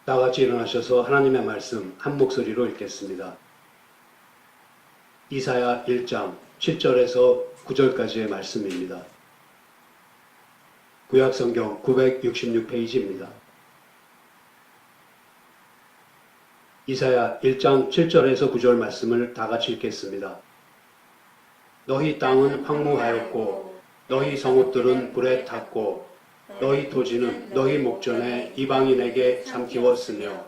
다 같이 일어나셔서 하나님의 말씀 한 목소리로 읽겠습니다. 이사야 1장 7절에서 9절까지의 말씀입니다. 구약성경 966페이지입니다. 이사야 1장 7절에서 9절 말씀을 다 같이 읽겠습니다. 너희 땅은 황무하였고 너희 성읍들은 불에 탔고 너희 토지는 너희 목전에 이방인에게 삼키웠으며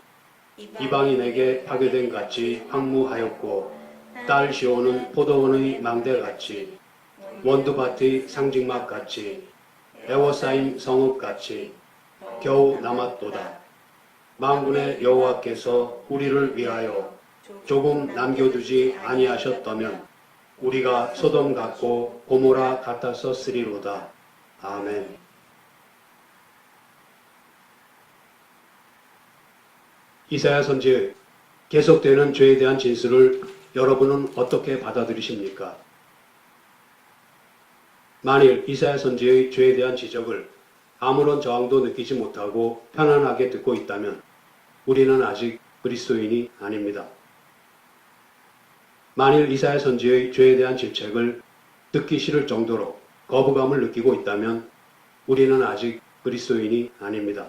이방인에게 파괴된 같이 황무하였고 딸 시온은 포도원의 망대같이 원두밭의 상직막같이 에워싸인 성읍같이 겨우 남았도다. 만군의 여호와께서 우리를 위하여 조금 남겨두지 아니하셨다면 우리가 소돔 같고 고모라 같았었으리로다. 아멘. 이사야 선지의 계속되는 죄에 대한 진술을 여러분은 어떻게 받아들이십니까? 만일 이사야 선지의 죄에 대한 지적을 아무런 저항도 느끼지 못하고 편안하게 듣고 있다면 우리는 아직 그리스도인이 아닙니다. 만일 이사야 선지의 죄에 대한 질책을 듣기 싫을 정도로 거부감을 느끼고 있다면 우리는 아직 그리스도인이 아닙니다.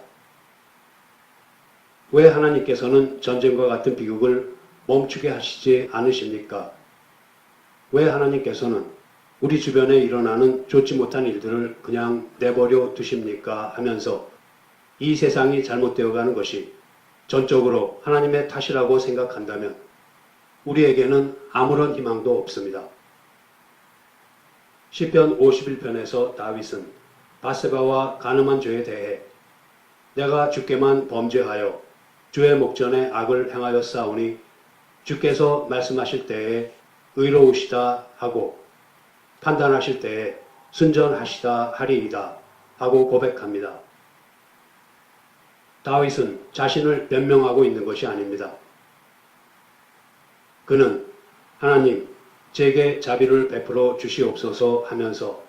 왜 하나님께서는 전쟁과 같은 비극을 멈추게 하시지 않으십니까? 왜 하나님께서는 우리 주변에 일어나는 좋지 못한 일들을 그냥 내버려 두십니까? 하면서 이 세상이 잘못되어 가는 것이 전적으로 하나님의 탓이라고 생각한다면 우리에게는 아무런 희망도 없습니다. 시편 51편에서 다윗은 바세바와 간음한 죄에 대해 내가 주께만 범죄하여 주의 목전에 악을 행하였사오니 주께서 말씀하실 때에 의로우시다 하고 판단하실 때에 순전하시다 하리이다 하고 고백합니다. 다윗은 자신을 변명하고 있는 것이 아닙니다. 그는 하나님 제게 자비를 베풀어 주시옵소서 하면서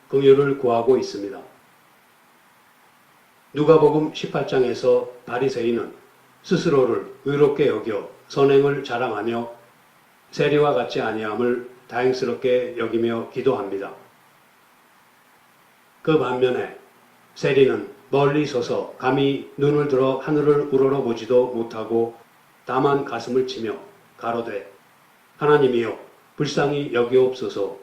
긍휼을 구하고 있습니다. 누가복음 18장에서 바리새인은 스스로를 의롭게 여겨 선행을 자랑하며 세리와 같지 아니함을 다행스럽게 여기며 기도합니다. 그 반면에 세리는 멀리 서서 감히 눈을 들어 하늘을 우러러보지도 못하고 다만 가슴을 치며 가로되 하나님이여 불쌍히 여기옵소서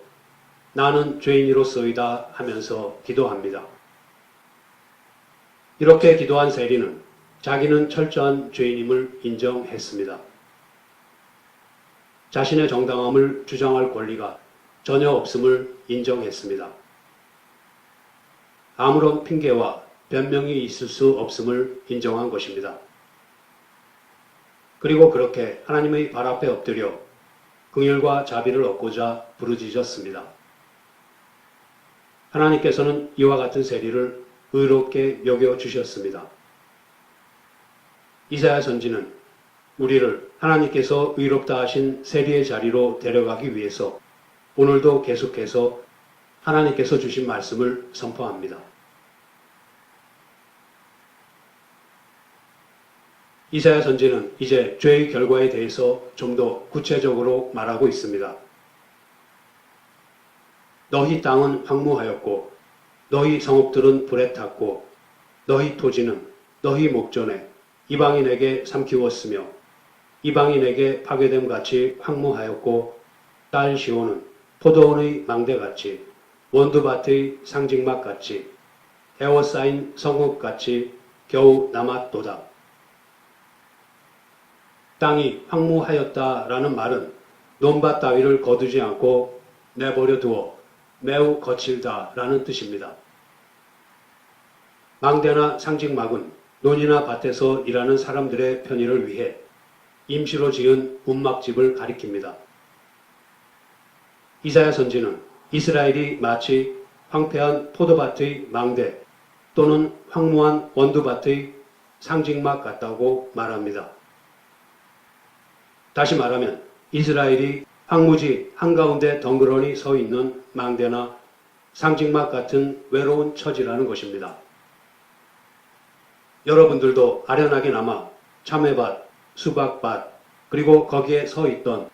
나는 죄인이로소이다 하면서 기도합니다. 이렇게 기도한 세리는 자기는 철저한 죄인임을 인정했습니다. 자신의 정당함을 주장할 권리가 전혀 없음을 인정했습니다. 아무런 핑계와 변명이 있을 수 없음을 인정한 것입니다. 그리고 그렇게 하나님의 발 앞에 엎드려 긍휼과 자비를 얻고자 부르짖었습니다. 하나님께서는 이와 같은 세리를 의롭게 여겨주셨습니다. 이사야 선지는 우리를 하나님께서 의롭다 하신 세리의 자리로 데려가기 위해서 오늘도 계속해서 하나님께서 주신 말씀을 선포합니다. 이사야 선지는 이제 죄의 결과에 대해서 좀 더 구체적으로 말하고 있습니다. 너희 땅은 황무하였고 너희 성읍들은 불에 탔고 너희 토지는 너희 목전에 이방인에게 삼키웠으며 이방인에게 파괴됨 같이 황무하였고 딸 시온은 포도원의 망대같이 원두밭의 상직막같이 에워싸인 성읍같이 겨우 남았도다. 땅이 황무하였다라는 말은 논밭 따위를 거두지 않고 내버려 두어 매우 거칠다라는 뜻입니다. 망대나 상직막은 논이나 밭에서 일하는 사람들의 편의를 위해 임시로 지은 움막집을 가리킵니다. 이사야 선지는 이스라엘이 마치 황폐한 포도밭의 망대 또는 황무한 원두밭의 상직막 같다고 말합니다. 다시 말하면 이스라엘이 황무지 한가운데 덩그러니 서 있는 망대나 상직막 같은 외로운 처지라는 것입니다. 여러분들도 아련하게나마 참외밭, 수박밭, 그리고 거기에 서 있던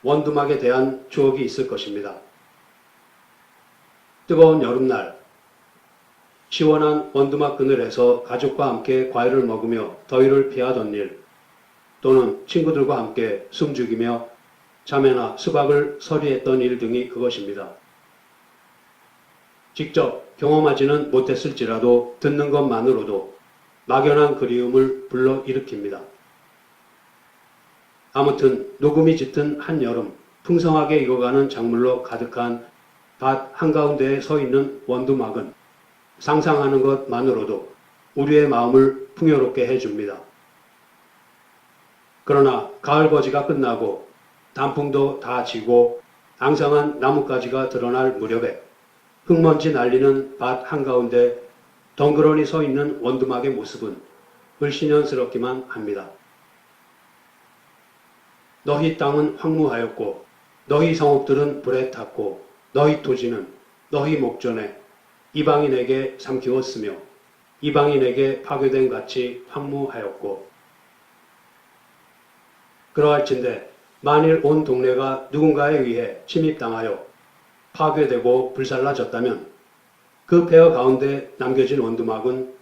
원두막에 대한 추억이 있을 것입니다. 뜨거운 여름날 시원한 원두막 그늘에서 가족과 함께 과일을 먹으며 더위를 피하던 일, 또는 친구들과 함께 숨죽이며 참외나 수박을 서리했던 일 등이 그것입니다. 직접 경험하지는 못했을지라도 듣는 것만으로도 막연한 그리움을 불러일으킵니다. 아무튼 녹음이 짙은 한여름 풍성하게 익어가는 작물로 가득한 밭 한가운데에 서 있는 원두막은 상상하는 것만으로도 우리의 마음을 풍요롭게 해줍니다. 그러나 가을 거지가 끝나고 단풍도 다 지고 앙상한 나뭇가지가 드러날 무렵에 흙먼지 날리는 밭 한가운데 덩그러니 서 있는 원두막의 모습은 을씨년스럽기만 합니다. 너희 땅은 황무하였고 너희 성읍들은 불에 탔고 너희 토지는 너희 목전에 이방인에게 삼키웠으며 이방인에게 파괴된 같이 황무하였고, 그러할진대 만일 온 동네가 누군가에 의해 침입당하여 파괴되고 불살라졌다면 그 폐허 가운데 남겨진 원두막은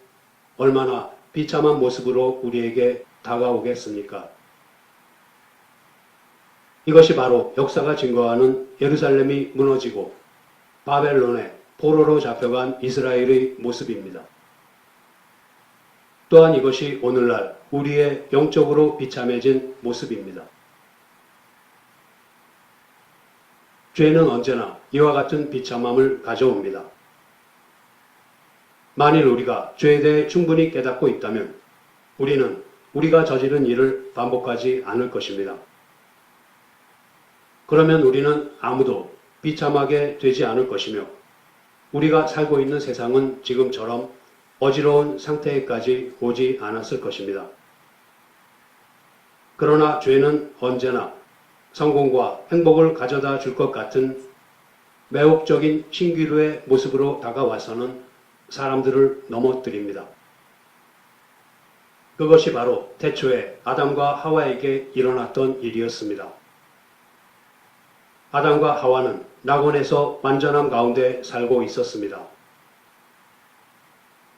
얼마나 비참한 모습으로 우리에게 다가오겠습니까? 이것이 바로 역사가 증거하는 예루살렘이 무너지고 바벨론에 포로로 잡혀간 이스라엘의 모습입니다. 또한 이것이 오늘날 우리의 영적으로 비참해진 모습입니다. 죄는 언제나 이와 같은 비참함을 가져옵니다. 만일 우리가 죄에 대해 충분히 깨닫고 있다면 우리는 우리가 저지른 일을 반복하지 않을 것입니다. 그러면 우리는 아무도 비참하게 되지 않을 것이며 우리가 살고 있는 세상은 지금처럼 어지러운 상태에까지 오지 않았을 것입니다. 그러나 죄는 언제나 성공과 행복을 가져다 줄 것 같은 매혹적인 신기루의 모습으로 다가와서는 사람들을 넘어뜨립니다. 그것이 바로 태초에 아담과 하와에게 일어났던 일이었습니다. 아담과 하와는 낙원에서 완전함 가운데 살고 있었습니다.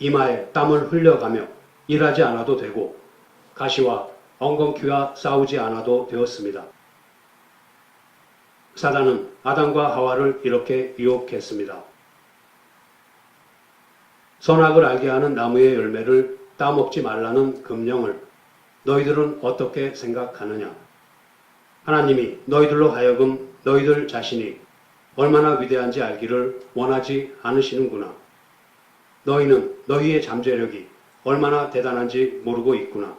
이마에 땀을 흘려가며 일하지 않아도 되고 가시와 엉겅퀴와 싸우지 않아도 되었습니다. 사단은 아담과 하와를 이렇게 유혹했습니다. 선악을 알게 하는 나무의 열매를 따먹지 말라는 금령을 너희들은 어떻게 생각하느냐? 하나님이 너희들로 하여금 너희들 자신이 얼마나 위대한지 알기를 원하지 않으시는구나. 너희는 너희의 잠재력이 얼마나 대단한지 모르고 있구나.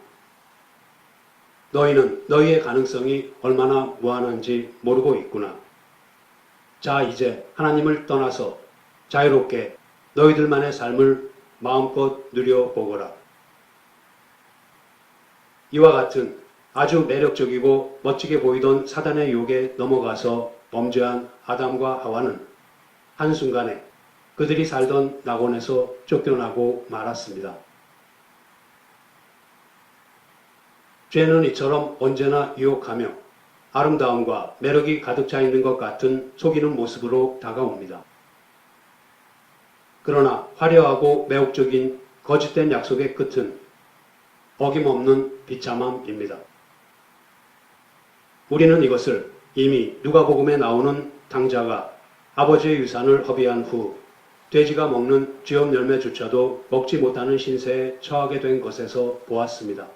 너희는 너희의 가능성이 얼마나 무한한지 모르고 있구나. 자, 이제 하나님을 떠나서 자유롭게 너희들만의 삶을 마음껏 누려보거라. 이와 같은 아주 매력적이고 멋지게 보이던 사단의 유혹에 넘어가서 범죄한 아담과 하와는 한순간에 그들이 살던 낙원에서 쫓겨나고 말았습니다. 죄는 이처럼 언제나 유혹하며 아름다움과 매력이 가득 차 있는 것 같은 속이는 모습으로 다가옵니다. 그러나 화려하고 매혹적인 거짓된 약속의 끝은 어김없는 비참함입니다. 우리는 이것을 이미 누가복음에 나오는 당자가 아버지의 유산을 허비한 후 돼지가 먹는 쥐업 열매조차도 먹지 못하는 신세에 처하게 된 것에서 보았습니다.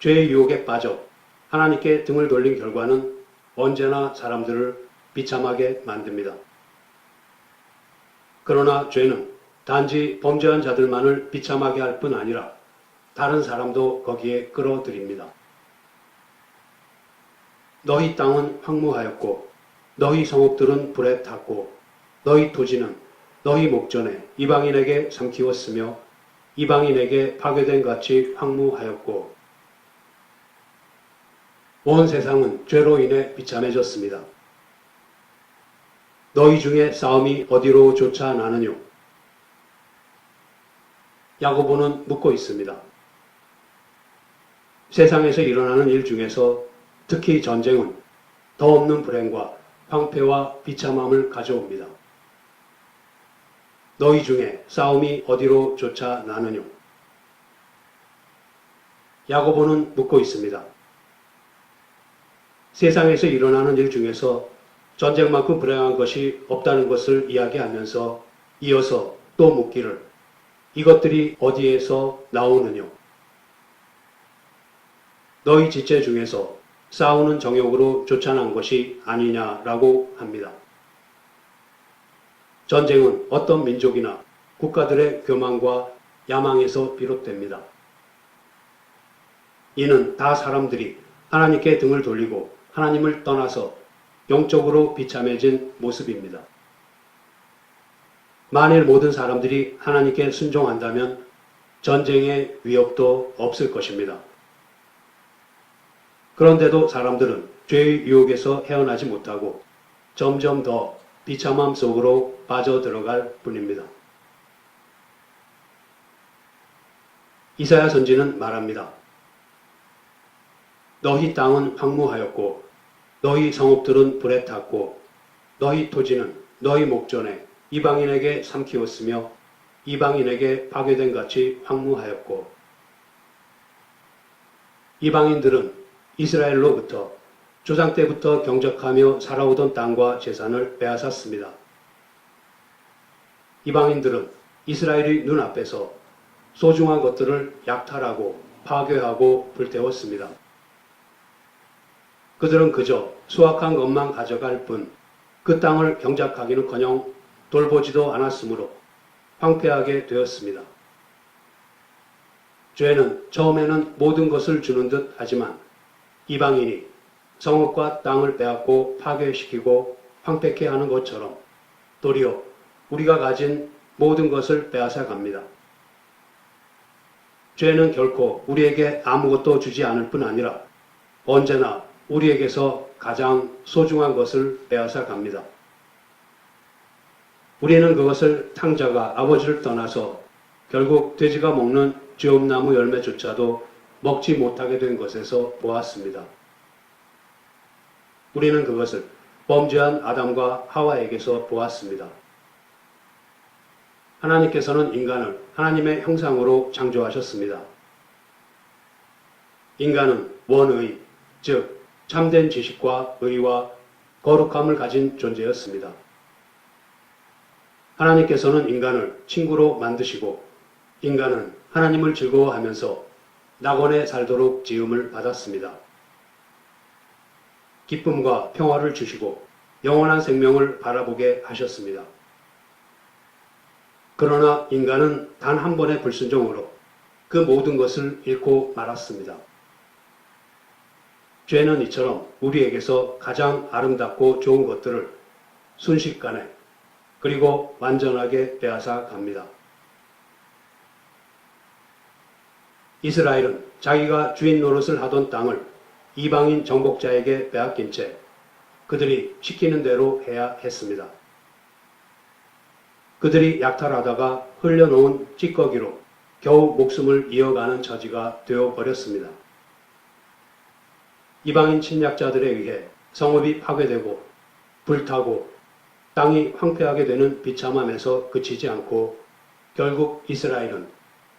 죄의 유혹에 빠져 하나님께 등을 돌린 결과는 언제나 사람들을 비참하게 만듭니다. 그러나 죄는 단지 범죄한 자들만을 비참하게 할 뿐 아니라 다른 사람도 거기에 끌어들입니다. 너희 땅은 황무하였고 너희 성읍들은 불에 탔고 너희 토지는 너희 목전에 이방인에게 삼키웠으며 이방인에게 파괴된 같이 황무하였고, 온 세상은 죄로 인해 비참해졌습니다. 너희 중에 싸움이 어디로 조차 나느뇨? 야고보는 묻고 있습니다. 세상에서 일어나는 일 중에서 특히 전쟁은 더 없는 불행과 황폐와 비참함을 가져옵니다. 너희 중에 싸움이 어디로 쫓아 나느뇨? 야고보는 묻고 있습니다. 세상에서 일어나는 일 중에서 전쟁만큼 불행한 것이 없다는 것을 이야기하면서 이어서 또 묻기를 이것들이 어디에서 나오느뇨? 너희 지체 중에서 싸우는 정욕으로 쫓아난 것이 아니냐라고 합니다. 전쟁은 어떤 민족이나 국가들의 교만과 야망에서 비롯됩니다. 이는 다 사람들이 하나님께 등을 돌리고 하나님을 떠나서 영적으로 비참해진 모습입니다. 만일 모든 사람들이 하나님께 순종한다면 전쟁의 위협도 없을 것입니다. 그런데도 사람들은 죄의 유혹에서 헤어나지 못하고 점점 더 비참함 속으로 빠져들어갈 뿐입니다. 이사야 선지는 말합니다. 너희 땅은 황무하였고 너희 성읍들은 불에 탔고 너희 토지는 너희 목전에 이방인에게 삼키웠으며 이방인에게 파괴된 같이 황무하였고 이방인들은 이스라엘로부터 조상 때부터 경작하며 살아오던 땅과 재산을 빼앗았습니다. 이방인들은 이스라엘의 눈앞에서 소중한 것들을 약탈하고 파괴하고 불태웠습니다. 그들은 그저 수확한 것만 가져갈 뿐 그 땅을 경작하기는커녕 돌보지도 않았으므로 황폐하게 되었습니다. 죄는 처음에는 모든 것을 주는 듯 하지만 이방인이 성읍과 땅을 빼앗고 파괴시키고 황폐케 하는 것처럼 도리어 우리가 가진 모든 것을 빼앗아 갑니다. 죄는 결코 우리에게 아무것도 주지 않을 뿐 아니라 언제나 우리에게서 가장 소중한 것을 빼앗아 갑니다. 우리는 그것을 탕자가 아버지를 떠나서 결국 돼지가 먹는 쥐엄나무 열매조차도 먹지 못하게 된 것에서 보았습니다. 우리는 그것을 범죄한 아담과 하와에게서 보았습니다. 하나님께서는 인간을 하나님의 형상으로 창조하셨습니다. 인간은 원의, 즉 참된 지식과 의와 거룩함을 가진 존재였습니다. 하나님께서는 인간을 친구로 만드시고 인간은 하나님을 즐거워하면서 낙원에 살도록 지음을 받았습니다. 기쁨과 평화를 주시고 영원한 생명을 바라보게 하셨습니다. 그러나 인간은 단 한 번의 불순종으로 그 모든 것을 잃고 말았습니다. 죄는 이처럼 우리에게서 가장 아름답고 좋은 것들을 순식간에 그리고 완전하게 빼앗아 갑니다. 이스라엘은 자기가 주인 노릇을 하던 땅을 이방인 정복자에게 빼앗긴 채 그들이 시키는 대로 해야 했습니다. 그들이 약탈하다가 흘려놓은 찌꺼기로 겨우 목숨을 이어가는 처지가 되어버렸습니다. 이방인 침략자들에 의해 성읍이 파괴되고 불타고 땅이 황폐하게 되는 비참함에서 그치지 않고 결국 이스라엘은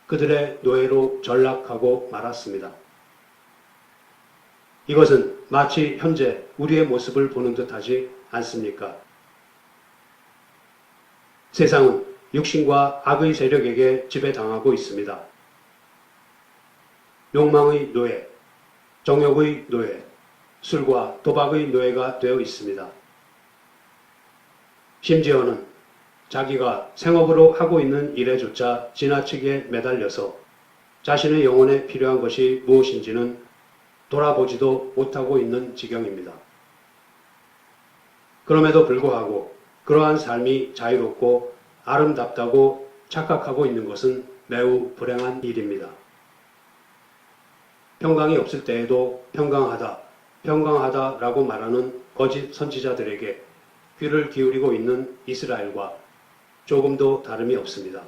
그들의 노예로 전락하고 말았습니다. 이것은 마치 현재 우리의 모습을 보는 듯하지 않습니까? 세상은 육신과 악의 세력에게 지배당하고 있습니다. 욕망의 노예, 정욕의 노예, 술과 도박의 노예가 되어 있습니다. 심지어는 자기가 생업으로 하고 있는 일에조차 지나치게 매달려서 자신의 영혼에 필요한 것이 무엇인지는 돌아보지도 못하고 있는 지경입니다. 그럼에도 불구하고 그러한 삶이 자유롭고 아름답다고 착각하고 있는 것은 매우 불행한 일입니다. 평강이 없을 때에도 평강하다, 평강하다라고 말하는 거짓 선지자들에게 귀를 기울이고 있는 이스라엘과 조금도 다름이 없습니다.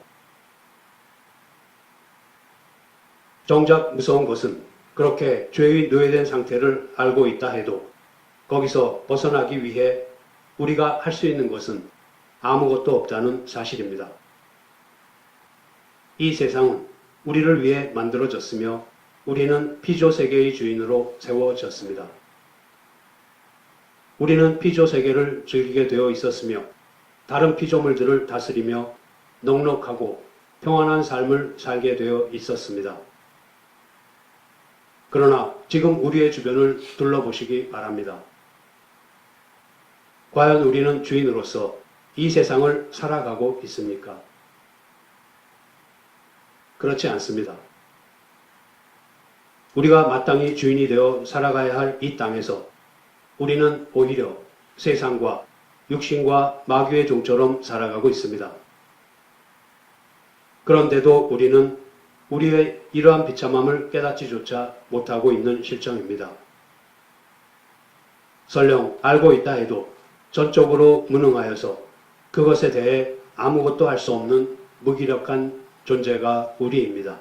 정작 무서운 것은 그렇게 죄의 노예된 상태를 알고 있다 해도 거기서 벗어나기 위해 우리가 할 수 있는 것은 아무것도 없다는 사실입니다. 이 세상은 우리를 위해 만들어졌으며 우리는 피조 세계의 주인으로 세워졌습니다. 우리는 피조 세계를 즐기게 되어 있었으며 다른 피조물들을 다스리며 넉넉하고 평안한 삶을 살게 되어 있었습니다. 그러나 지금 우리의 주변을 둘러보시기 바랍니다. 과연 우리는 주인으로서 이 세상을 살아가고 있습니까? 그렇지 않습니다. 우리가 마땅히 주인이 되어 살아가야 할 이 땅에서 우리는 오히려 세상과 육신과 마귀의 종처럼 살아가고 있습니다. 그런데도 우리는 우리의 이러한 비참함을 깨닫지조차 못하고 있는 실정입니다. 설령 알고 있다 해도 전적으로 무능하여서 그것에 대해 아무것도 할 수 없는 무기력한 존재가 우리입니다.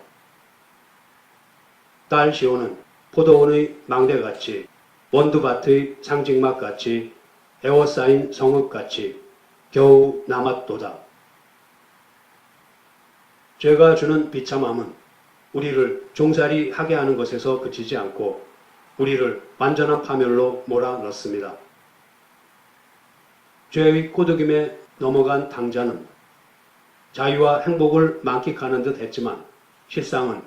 딸 시온은 포도원의 망대같이 원두밭의 상징막같이 에워싸인 성읍같이 겨우 남았도다. 죄가 주는 비참함은 우리를 종살이 하게 하는 것에서 그치지 않고 우리를 완전한 파멸로 몰아넣습니다. 죄의 꼬드김에 넘어간 당자는 자유와 행복을 만끽하는 듯 했지만 실상은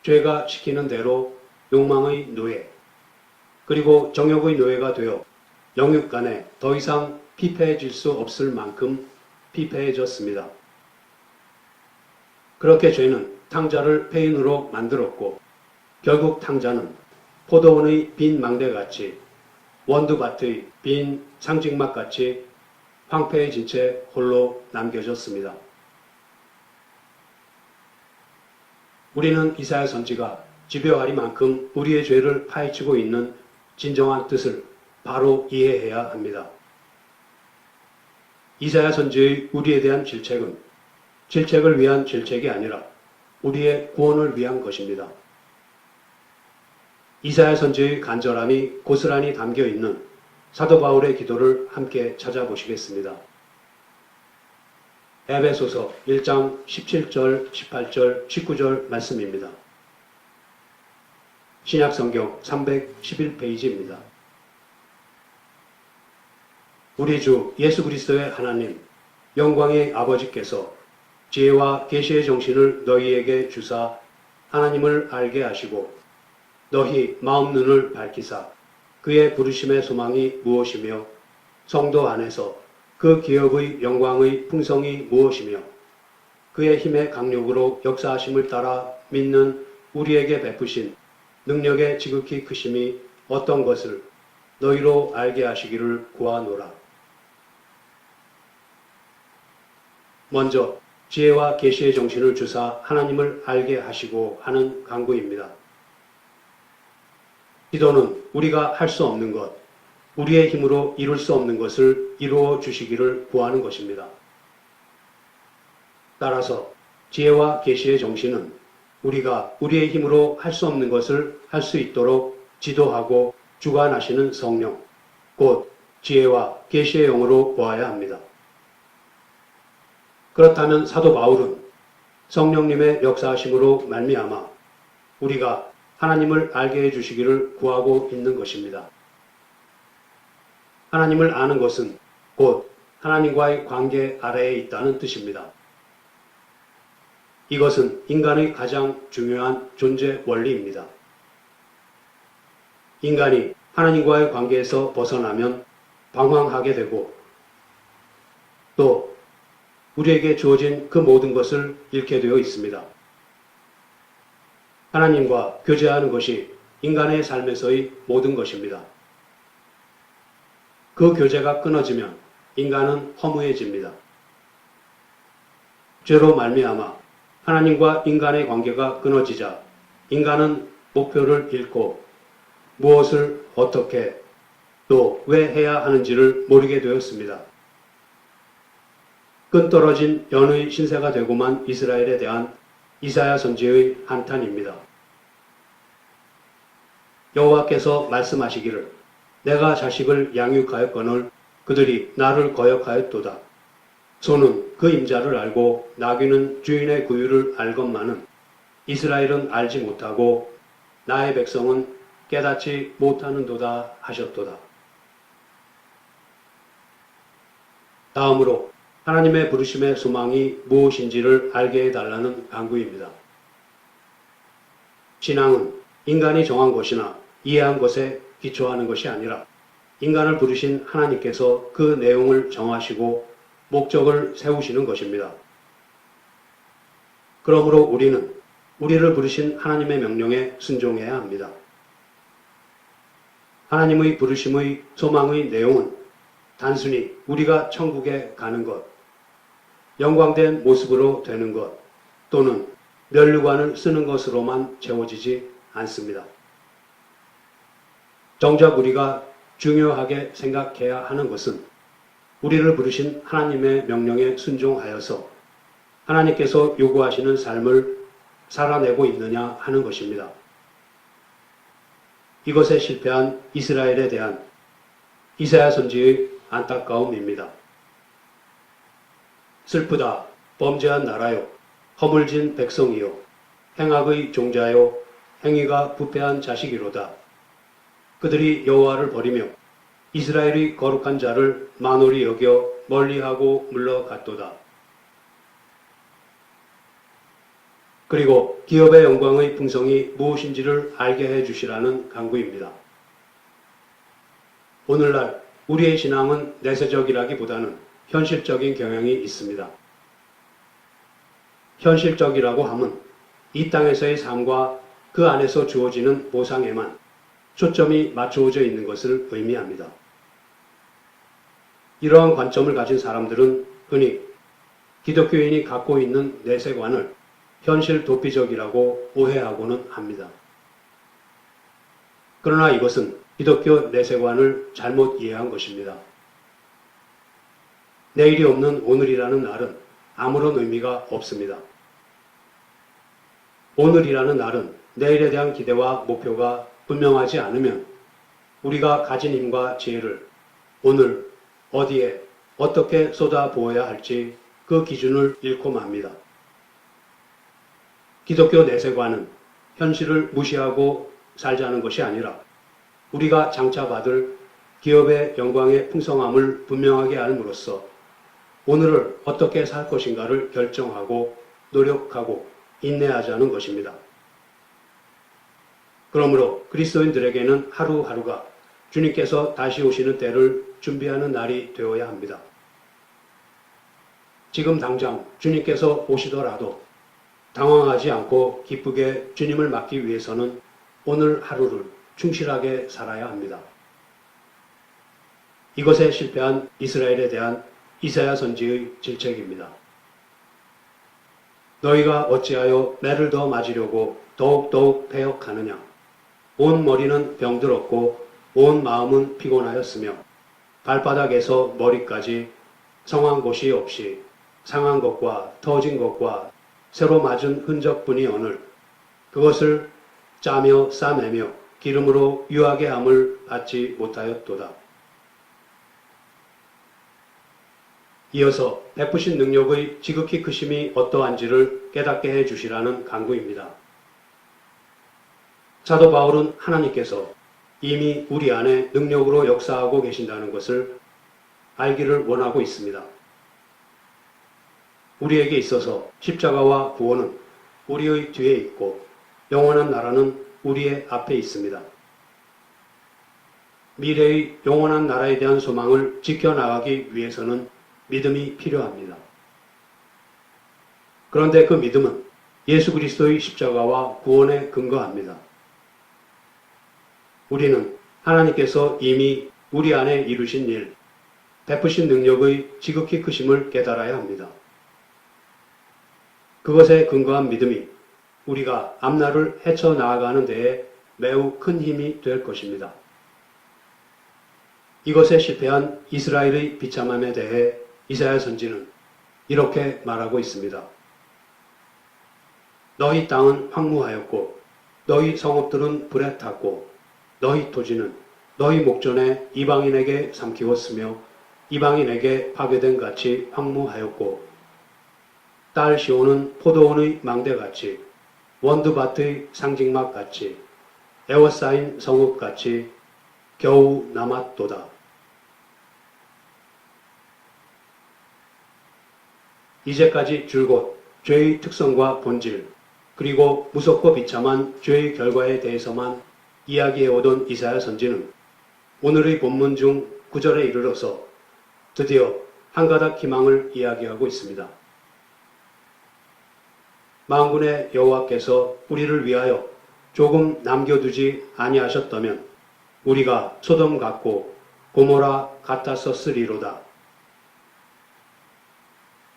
죄가 시키는 대로 욕망의 노예, 그리고 정욕의 노예가 되어 영육 간에 더 이상 피폐해질 수 없을 만큼 피폐해졌습니다. 그렇게 죄는 탕자를 폐인으로 만들었고 결국 탕자는 포도원의 빈 망대같이 원두밭의 빈 상징막같이 황폐해진 채 홀로 남겨졌습니다. 우리는 이사야 선지가 집요하리만큼 우리의 죄를 파헤치고 있는 진정한 뜻을 바로 이해해야 합니다. 이사야 선지의 우리에 대한 질책은 질책을 위한 질책이 아니라 우리의 구원을 위한 것입니다. 이사야 선지의 간절함이 고스란히 담겨 있는 사도 바울의 기도를 함께 찾아보시겠습니다. 에베소서 1장 17절, 18절, 19절 말씀입니다. 신약성경 311페이지입니다. 우리 주 예수 그리스도의 하나님, 영광의 아버지께서 지혜와 계시의 정신을 너희에게 주사 하나님을 알게 하시고 너희 마음 눈을 밝히사 그의 부르심의 소망이 무엇이며 성도 안에서 그 기업의 영광의 풍성이 무엇이며 그의 힘의 강력으로 역사하심을 따라 믿는 우리에게 베푸신 능력의 지극히 크심이 어떤 것을 너희로 알게 하시기를 구하노라. 먼저 지혜와 계시의 정신을 주사 하나님을 알게 하시고 하는 간구입니다. 기도는 우리가 할 수 없는 것, 우리의 힘으로 이룰 수 없는 것을 이루어 주시기를 구하는 것입니다. 따라서 지혜와 계시의 정신은 우리가 우리의 힘으로 할 수 없는 것을 할 수 있도록 지도하고 주관하시는 성령, 곧 지혜와 계시의 영으로 보아야 합니다. 그렇다면 사도 바울은 성령님의 역사하심으로 말미암아 우리가 하나님을 알게 해주시기를 구하고 있는 것입니다. 하나님을 아는 것은 곧 하나님과의 관계 아래에 있다는 뜻입니다. 이것은 인간의 가장 중요한 존재 원리입니다. 인간이 하나님과의 관계에서 벗어나면 방황하게 되고 또 우리에게 주어진 그 모든 것을 잃게 되어 있습니다. 하나님과 교제하는 것이 인간의 삶에서의 모든 것입니다. 그 교제가 끊어지면 인간은 허무해집니다. 죄로 말미암아 하나님과 인간의 관계가 끊어지자 인간은 목표를 잃고 무엇을 어떻게 또 왜 해야 하는지를 모르게 되었습니다. 끈떨어진 연의 신세가 되고만 이스라엘에 대한 이사야 선지의 한탄입니다. 여호와께서 말씀하시기를 내가 자식을 양육하였거늘 그들이 나를 거역하였도다. 소는 그 임자를 알고 나귀는 주인의 구유를 알건만은 이스라엘은 알지 못하고 나의 백성은 깨닫지 못하는도다 하셨도다. 다음으로 하나님의 부르심의 소망이 무엇인지를 알게 해달라는 간구입니다. 신앙은 인간이 정한 것이나 이해한 것에 기초하는 것이 아니라 인간을 부르신 하나님께서 그 내용을 정하시고 목적을 세우시는 것입니다. 그러므로 우리는 우리를 부르신 하나님의 명령에 순종해야 합니다. 하나님의 부르심의 소망의 내용은 단순히 우리가 천국에 가는 것, 영광된 모습으로 되는 것, 또는 면류관을 쓰는 것으로만 채워지지 않습니다. 정작 우리가 중요하게 생각해야 하는 것은 우리를 부르신 하나님의 명령에 순종하여서 하나님께서 요구하시는 삶을 살아내고 있느냐 하는 것입니다. 이것에 실패한 이스라엘에 대한 이사야 선지의 안타까움입니다. 슬프다 범죄한 나라요 허물진 백성이요 행악의 종자요 행위가 부패한 자식이로다. 그들이 여호와를 버리며 이스라엘의 거룩한 자를 만홀히 여겨 멀리하고 물러갔도다. 그리고 기업의 영광의 풍성이 무엇인지를 알게 해주시라는 간구입니다. 오늘날 우리의 신앙은 내세적이라기보다는 현실적인 경향이 있습니다. 현실적이라고 함은 이 땅에서의 삶과 그 안에서 주어지는 보상에만 초점이 맞춰져 있는 것을 의미합니다. 이러한 관점을 가진 사람들은 흔히 기독교인이 갖고 있는 내세관을 현실 도피적이라고 오해하고는 합니다. 그러나 이것은 기독교 내세관을 잘못 이해한 것입니다. 내일이 없는 오늘이라는 날은 아무런 의미가 없습니다. 오늘이라는 날은 내일에 대한 기대와 목표가 분명하지 않으면 우리가 가진 힘과 지혜를 오늘 어디에 어떻게 쏟아부어야 할지 그 기준을 잃고 맙니다. 기독교 내세관은 현실을 무시하고 살자는 것이 아니라 우리가 장차 받을 기업의 영광의 풍성함을 분명하게 알므로써 오늘을 어떻게 살 것인가를 결정하고 노력하고 인내하자는 것입니다. 그러므로 그리스도인들에게는 하루하루가 주님께서 다시 오시는 때를 준비하는 날이 되어야 합니다. 지금 당장 주님께서 오시더라도 당황하지 않고 기쁘게 주님을 맞기 위해서는 오늘 하루를 충실하게 살아야 합니다. 이것에 실패한 이스라엘에 대한 이사야 선지의 질책입니다. 너희가 어찌하여 매를 더 맞으려고 더욱더욱 패역하느냐. 온 머리는 병들었고 온 마음은 피곤하였으며 발바닥에서 머리까지 성한 곳이 없이 상한 것과 터진 것과 새로 맞은 흔적뿐이 오늘 그것을 짜며 싸매며 기름으로 유하게 함을 받지 못하였도다. 이어서 베푸신 능력의 지극히 크심이 어떠한지를 깨닫게 해주시라는 간구입니다. 사도 바울은 하나님께서 이미 우리 안에 능력으로 역사하고 계신다는 것을 알기를 원하고 있습니다. 우리에게 있어서 십자가와 구원은 우리의 뒤에 있고 영원한 나라는 우리의 앞에 있습니다. 미래의 영원한 나라에 대한 소망을 지켜나가기 위해서는 믿음이 필요합니다. 그런데 그 믿음은 예수 그리스도의 십자가와 구원에 근거합니다. 우리는 하나님께서 이미 우리 안에 이루신 일, 베푸신 능력의 지극히 크심을 깨달아야 합니다. 그것에 근거한 믿음이 우리가 앞날을 헤쳐나가는 데에 매우 큰 힘이 될 것입니다. 이것에 실패한 이스라엘의 비참함에 대해 이사야 선지는 이렇게 말하고 있습니다. 너희 땅은 황무하였고 너희 성읍들은 불에 탔고 너희 토지는 너희 목전에 이방인에게 삼키웠으며 이방인에게 파괴된 같이 황무하였고 딸 시온은 포도원의 망대같이 원두밭의 상징막같이 에워싸인 성읍같이 겨우 남았도다. 이제까지 줄곧 죄의 특성과 본질 그리고 무섭고 비참한 죄의 결과에 대해서만 이야기해오던 이사야 선지는 오늘의 본문 중 9절에 이르러서 드디어 한 가닥 희망을 이야기하고 있습니다. 만군의 여호와께서 우리를 위하여 조금 남겨두지 아니하셨다면 우리가 소돔 같고 고모라 같았었으리로다.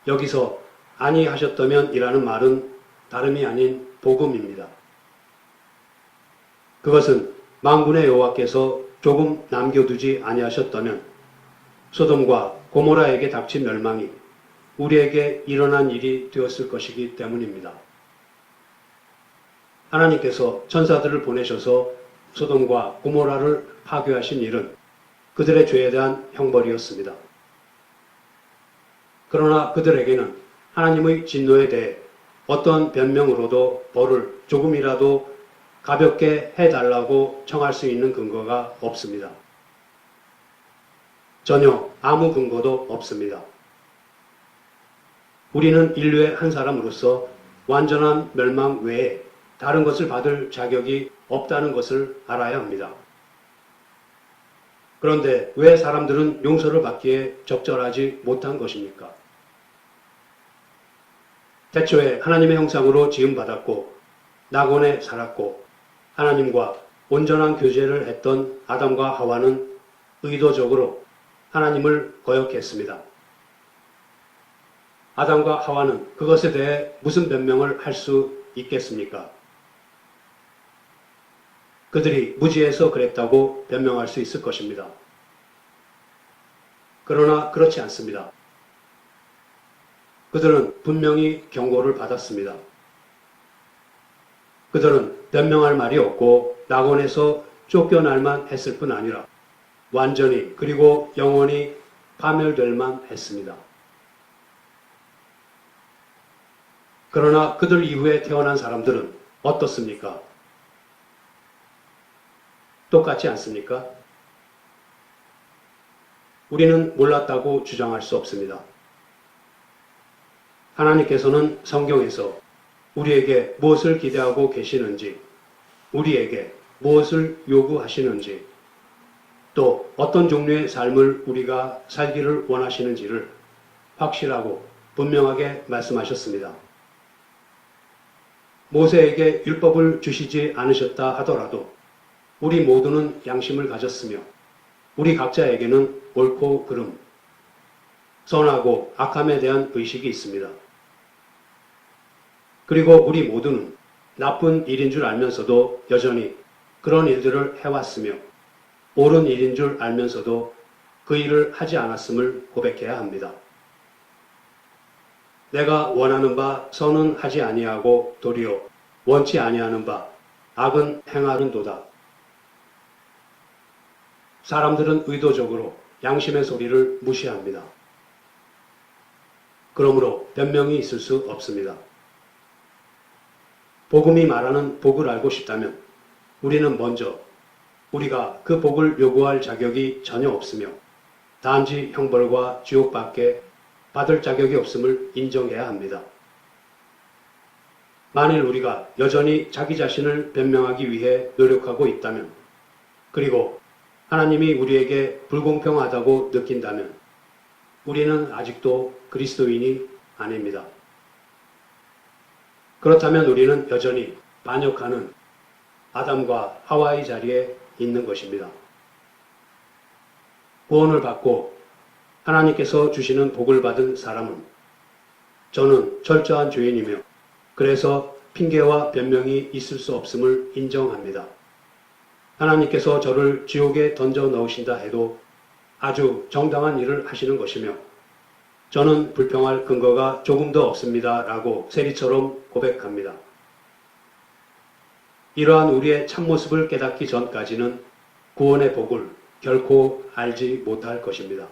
여기서 아니하셨다면 이라는 말은 다름이 아닌 복음입니다. 그것은 만군의 여호와께서 조금 남겨두지 아니하셨다면 소돔과 고모라에게 닥친 멸망이 우리에게 일어난 일이 되었을 것이기 때문입니다. 하나님께서 천사들을 보내셔서 소돔과 고모라를 파괴하신 일은 그들의 죄에 대한 형벌이었습니다. 그러나 그들에게는 하나님의 진노에 대해 어떤 변명으로도 벌을 조금이라도 가볍게 해달라고 청할 수 있는 근거가 없습니다. 전혀 아무 근거도 없습니다. 우리는 인류의 한 사람으로서 완전한 멸망 외에 다른 것을 받을 자격이 없다는 것을 알아야 합니다. 그런데 왜 사람들은 용서를 받기에 적절하지 못한 것입니까? 태초에 하나님의 형상으로 지음받았고 낙원에 살았고 하나님과 온전한 교제를 했던 아담과 하와는 의도적으로 하나님을 거역했습니다. 아담과 하와는 그것에 대해 무슨 변명을 할 수 있겠습니까? 그들이 무지해서 그랬다고 변명할 수 있을 것입니다. 그러나 그렇지 않습니다. 그들은 분명히 경고를 받았습니다. 그들은 변명할 말이 없고 낙원에서 쫓겨날만 했을 뿐 아니라 완전히 그리고 영원히 파멸될만 했습니다. 그러나 그들 이후에 태어난 사람들은 어떻습니까? 똑같지 않습니까? 우리는 몰랐다고 주장할 수 없습니다. 하나님께서는 성경에서 우리에게 무엇을 기대하고 계시는지, 우리에게 무엇을 요구하시는지, 또 어떤 종류의 삶을 우리가 살기를 원하시는지를 확실하고 분명하게 말씀하셨습니다. 모세에게 율법을 주시지 않으셨다 하더라도 우리 모두는 양심을 가졌으며 우리 각자에게는 옳고 그름, 선하고 악함에 대한 의식이 있습니다. 그리고 우리 모두는 나쁜 일인 줄 알면서도 여전히 그런 일들을 해왔으며 옳은 일인 줄 알면서도 그 일을 하지 않았음을 고백해야 합니다. 내가 원하는 바 선은 하지 아니하고 도리어 원치 아니하는 바 악은 행하는도다. 사람들은 의도적으로 양심의 소리를 무시합니다. 그러므로 변명이 있을 수 없습니다. 복음이 말하는 복을 알고 싶다면 우리는 먼저 우리가 그 복을 요구할 자격이 전혀 없으며 단지 형벌과 지옥밖에 받을 자격이 없음을 인정해야 합니다. 만일 우리가 여전히 자기 자신을 변명하기 위해 노력하고 있다면, 그리고 하나님이 우리에게 불공평하다고 느낀다면 우리는 아직도 그리스도인이 아닙니다. 그렇다면 우리는 여전히 반역하는 아담과 하와의 자리에 있는 것입니다. 구원을 받고 하나님께서 주시는 복을 받은 사람은 저는 철저한 죄인이며 그래서 핑계와 변명이 있을 수 없음을 인정합니다. 하나님께서 저를 지옥에 던져 넣으신다 해도 아주 정당한 일을 하시는 것이며 저는 불평할 근거가 조금도 없습니다 라고 세리처럼 고백합니다. 이러한 우리의 참모습을 깨닫기 전까지는 구원의 복을 결코 알지 못할 것입니다.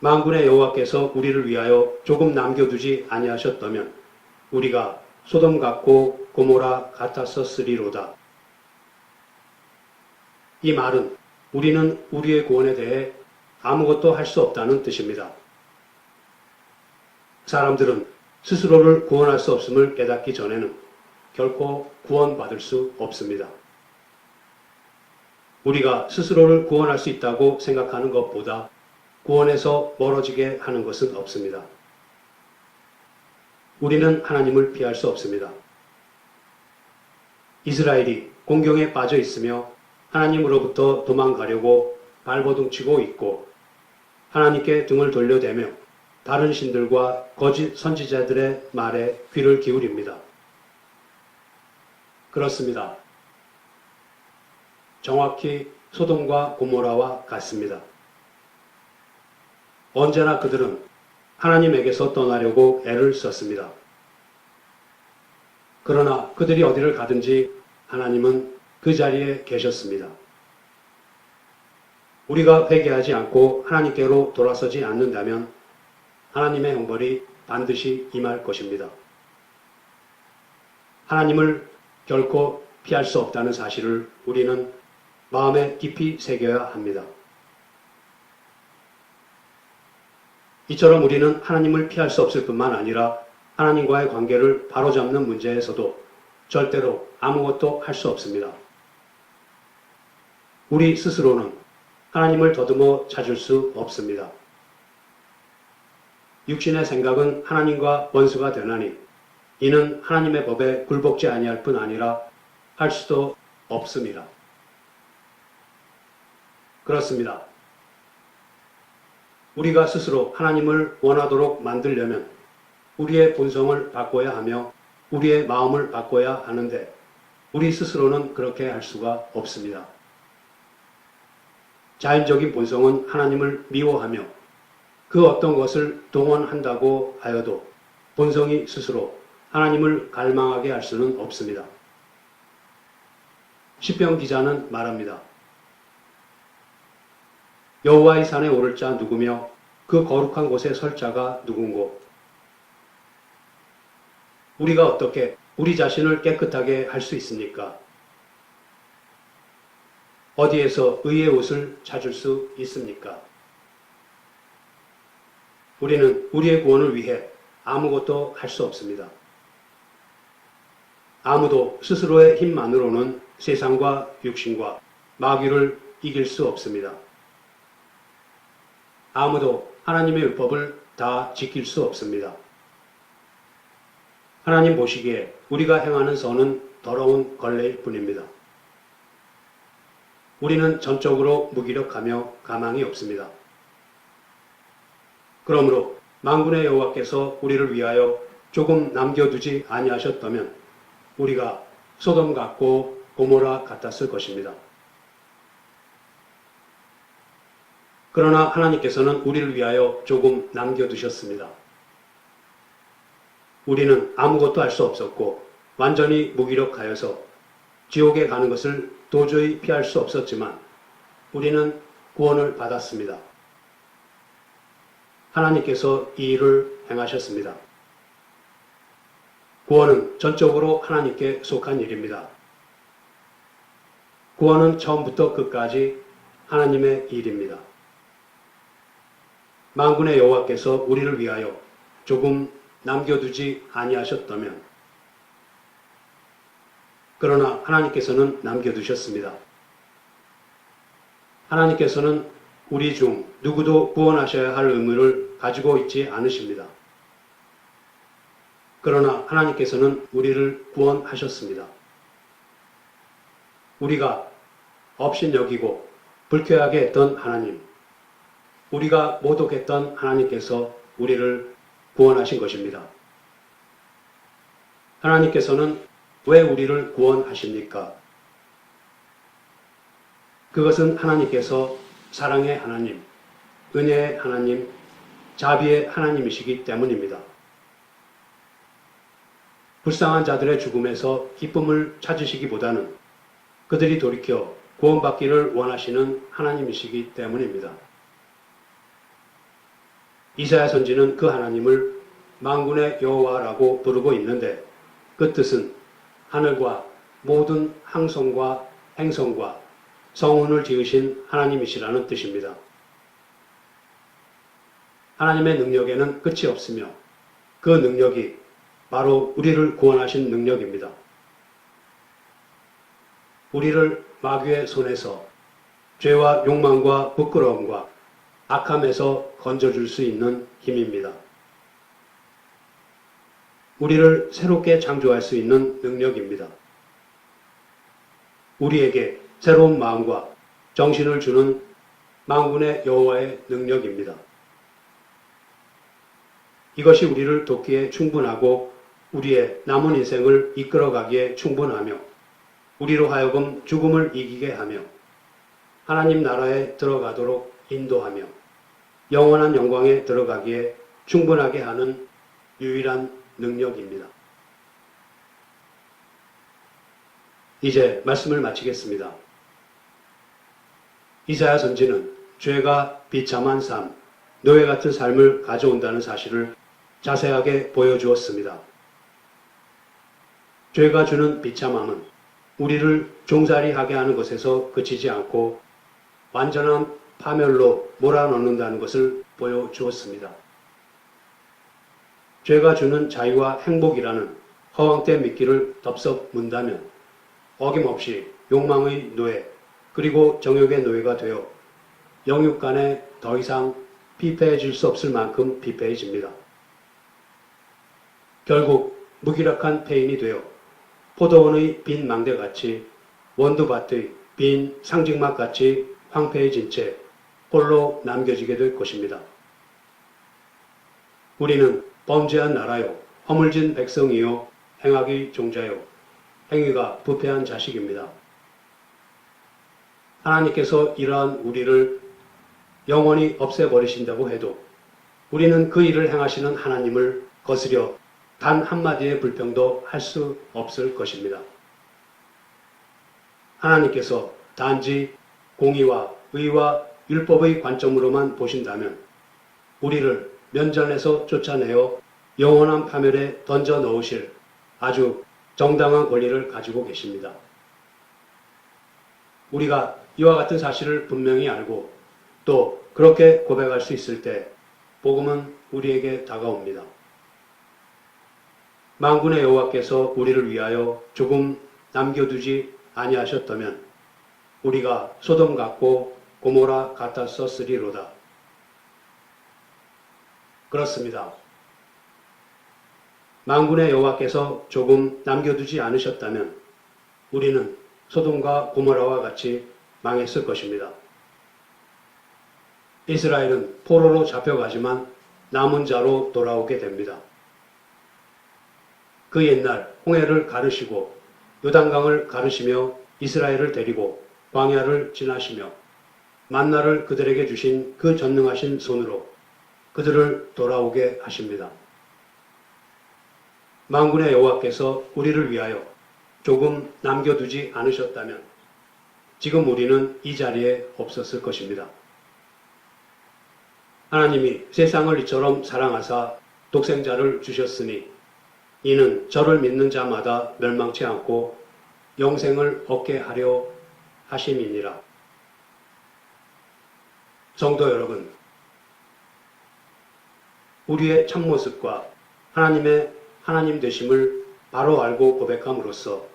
만군의 여호와께서 우리를 위하여 조금 남겨두지 아니하셨다면 우리가 소돔 같고 고모라 같았었으리로다. 이 말은 우리는 우리의 구원에 대해 아무것도 할 수 없다는 뜻입니다. 사람들은 스스로를 구원할 수 없음을 깨닫기 전에는 결코 구원받을 수 없습니다. 우리가 스스로를 구원할 수 있다고 생각하는 것보다 구원에서 멀어지게 하는 것은 없습니다. 우리는 하나님을 피할 수 없습니다. 이스라엘이 공경에 빠져 있으며 하나님으로부터 도망가려고 발버둥치고 있고 하나님께 등을 돌려대며 다른 신들과 거짓 선지자들의 말에 귀를 기울입니다. 그렇습니다. 정확히 소돔과 고모라와 같습니다. 언제나 그들은 하나님에게서 떠나려고 애를 썼습니다. 그러나 그들이 어디를 가든지 하나님은 그 자리에 계셨습니다. 우리가 회개하지 않고 하나님께로 돌아서지 않는다면 하나님의 형벌이 반드시 임할 것입니다. 하나님을 결코 피할 수 없다는 사실을 우리는 마음에 깊이 새겨야 합니다. 이처럼 우리는 하나님을 피할 수 없을 뿐만 아니라 하나님과의 관계를 바로잡는 문제에서도 절대로 아무것도 할 수 없습니다. 우리 스스로는 하나님을 더듬어 찾을 수 없습니다. 육신의 생각은 하나님과 원수가 되나니 이는 하나님의 법에 굴복지 아니할 뿐 아니라 할 수도 없습니다. 그렇습니다. 우리가 스스로 하나님을 원하도록 만들려면 우리의 본성을 바꿔야 하며 우리의 마음을 바꿔야 하는데 우리 스스로는 그렇게 할 수가 없습니다. 자연적인 본성은 하나님을 미워하며 그 어떤 것을 동원한다고 하여도 본성이 스스로 하나님을 갈망하게 할 수는 없습니다. 시편 기자는 말합니다. 여호와의 산에 오를 자 누구며 그 거룩한 곳에 설 자가 누군고. 우리가 어떻게 우리 자신을 깨끗하게 할 수 있습니까? 어디에서 의의 옷을 찾을 수 있습니까? 우리는 우리의 구원을 위해 아무것도 할 수 없습니다. 아무도 스스로의 힘만으로는 세상과 육신과 마귀를 이길 수 없습니다. 아무도 하나님의 율법을 다 지킬 수 없습니다. 하나님 보시기에 우리가 행하는 선은 더러운 걸레일 뿐입니다. 우리는 전적으로 무기력하며 가망이 없습니다. 그러므로 만군의 여호와께서 우리를 위하여 조금 남겨두지 아니하셨다면 우리가 소돔 같고 고모라 같았을 것입니다. 그러나 하나님께서는 우리를 위하여 조금 남겨두셨습니다. 우리는 아무것도 할 수 없었고 완전히 무기력하여서 지옥에 가는 것을 도저히 피할 수 없었지만 우리는 구원을 받았습니다. 하나님께서 이 일을 행하셨습니다. 구원은 전적으로 하나님께 속한 일입니다. 구원은 처음부터 끝까지 하나님의 일입니다. 만군의 여호와께서 우리를 위하여 조금 남겨두지 아니하셨다면 그러나 하나님께서는 남겨두셨습니다. 하나님께서는 우리 중 누구도 구원하셔야 할 의무를 가지고 있지 않으십니다. 그러나 하나님께서는 우리를 구원하셨습니다. 우리가 업신여기고 불쾌하게 했던 하나님, 우리가 모독했던 하나님께서 우리를 구원하신 것입니다. 하나님께서는 왜 우리를 구원하십니까? 그것은 하나님께서 사랑의 하나님, 은혜의 하나님, 자비의 하나님이시기 때문입니다. 불쌍한 자들의 죽음에서 기쁨을 찾으시기보다는 그들이 돌이켜 구원받기를 원하시는 하나님이시기 때문입니다. 이사야 선지는 그 하나님을 만군의 여호와라고 부르고 있는데 그 뜻은 하늘과 모든 항성과 행성과 성운을 지으신 하나님이시라는 뜻입니다. 하나님의 능력에는 끝이 없으며 그 능력이 바로 우리를 구원하신 능력입니다. 우리를 마귀의 손에서 죄와 욕망과 부끄러움과 악함에서 건져줄 수 있는 힘입니다. 우리를 새롭게 창조할 수 있는 능력입니다. 우리에게 새로운 마음과 정신을 주는 만군의 여호와의 능력입니다. 이것이 우리를 돕기에 충분하고 우리의 남은 인생을 이끌어가기에 충분하며 우리로 하여금 죽음을 이기게 하며 하나님 나라에 들어가도록 인도하며 영원한 영광에 들어가기에 충분하게 하는 유일한 능력입니다. 이제 말씀을 마치겠습니다. 이사야 선지는 죄가 비참한 삶, 노예 같은 삶을 가져온다는 사실을 자세하게 보여주었습니다. 죄가 주는 비참함은 우리를 종살이하게 하는 것에서 그치지 않고 완전한 파멸로 몰아넣는다는 것을 보여주었습니다. 죄가 주는 자유와 행복이라는 허황된 미끼를 덥석 문다면 어김없이 욕망의 노예 그리고 정욕의 노예가 되어 영육 간에 더 이상 피폐해질 수 없을 만큼 피폐해집니다. 결국 무기력한 폐인이 되어 포도원의 빈 망대같이 원두밭의 빈 상징막같이 황폐해진 채 홀로 남겨지게 될 것입니다. 우리는 범죄한 나라요, 허물진 백성이요, 행악의 종자요, 행위가 부패한 자식입니다. 하나님께서 이러한 우리를 영원히 없애버리신다고 해도 우리는 그 일을 행하시는 하나님을 거스려 단 한마디의 불평도 할 수 없을 것입니다. 하나님께서 단지 공의와 의와 율법의 관점으로만 보신다면 우리를 면전에서 쫓아내어 영원한 파멸에 던져 넣으실 아주 정당한 권리를 가지고 계십니다. 우리가 이와 같은 사실을 분명히 알고 또 그렇게 고백할 수 있을 때 복음은 우리에게 다가옵니다. 만군의 여호와께서 우리를 위하여 조금 남겨두지 아니하셨다면 우리가 소돔 같고 고모라 같았었으리로다. 그렇습니다. 만군의 여호와께서 조금 남겨두지 않으셨다면 우리는 소돔과 고모라와 같이 망했을 것입니다. 이스라엘은 포로로 잡혀가지만 남은 자로 돌아오게 됩니다. 그 옛날 홍해를 가르시고 요단강을 가르시며 이스라엘을 데리고 광야를 지나시며 만나를 그들에게 주신 그 전능하신 손으로 그들을 돌아오게 하십니다. 만군의 여호와께서 우리를 위하여 조금 남겨두지 않으셨다면 지금 우리는 이 자리에 없었을 것입니다. 하나님이 세상을 이처럼 사랑하사 독생자를 주셨으니 이는 저를 믿는 자마다 멸망치 않고 영생을 얻게 하려 하심이니라. 성도 여러분, 우리의 참모습과 하나님의 하나님 되심을 바로 알고 고백함으로써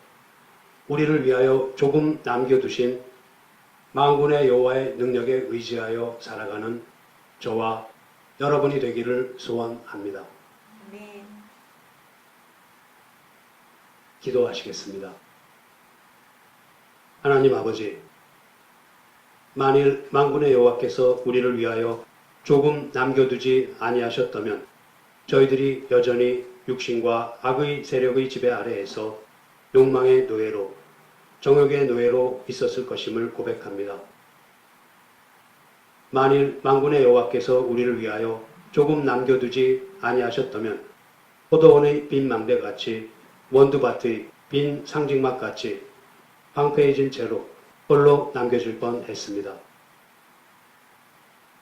우리를 위하여 조금 남겨두신 만군의 여호와의 능력에 의지하여 살아가는 저와 여러분이 되기를 소원합니다. 아멘. 기도하시겠습니다. 하나님 아버지, 만일 만군의 여호와께서 우리를 위하여 조금 남겨두지 아니하셨다면 저희들이 여전히 육신과 악의 세력의 지배 아래에서 욕망의 노예로, 정욕의 노예로 있었을 것임을 고백합니다. 만일 만군의 여호와께서 우리를 위하여 조금 남겨두지 아니하셨다면 포도원의 빈 망대같이 원두밭의 빈 상징막같이 황폐해진 채로 홀로 남겨질 뻔했습니다.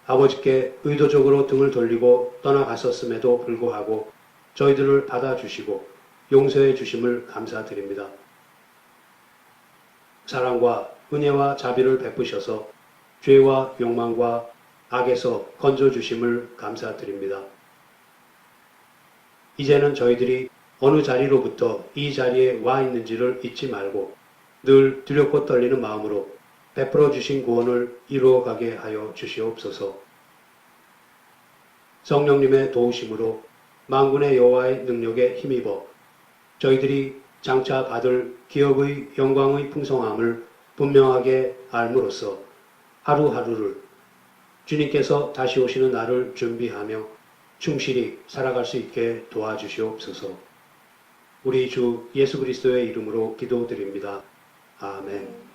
아버지께 의도적으로 등을 돌리고 떠나갔었음에도 불구하고 저희들을 받아주시고 용서해 주심을 감사드립니다. 사랑과 은혜와 자비를 베푸셔서 죄와 욕망과 악에서 건져주심을 감사드립니다. 이제는 저희들이 어느 자리로부터 이 자리에 와 있는지를 잊지 말고 늘 두렵고 떨리는 마음으로 베풀어 주신 구원을 이루어가게 하여 주시옵소서. 성령님의 도우심으로 만군의 여호와의 능력에 힘입어 저희들이 장차 받을 기업의 영광의 풍성함을 분명하게 알므로써 하루하루를 주님께서 다시 오시는 날을 준비하며 충실히 살아갈 수 있게 도와주시옵소서. 우리 주 예수 그리스도의 이름으로 기도드립니다. 아멘.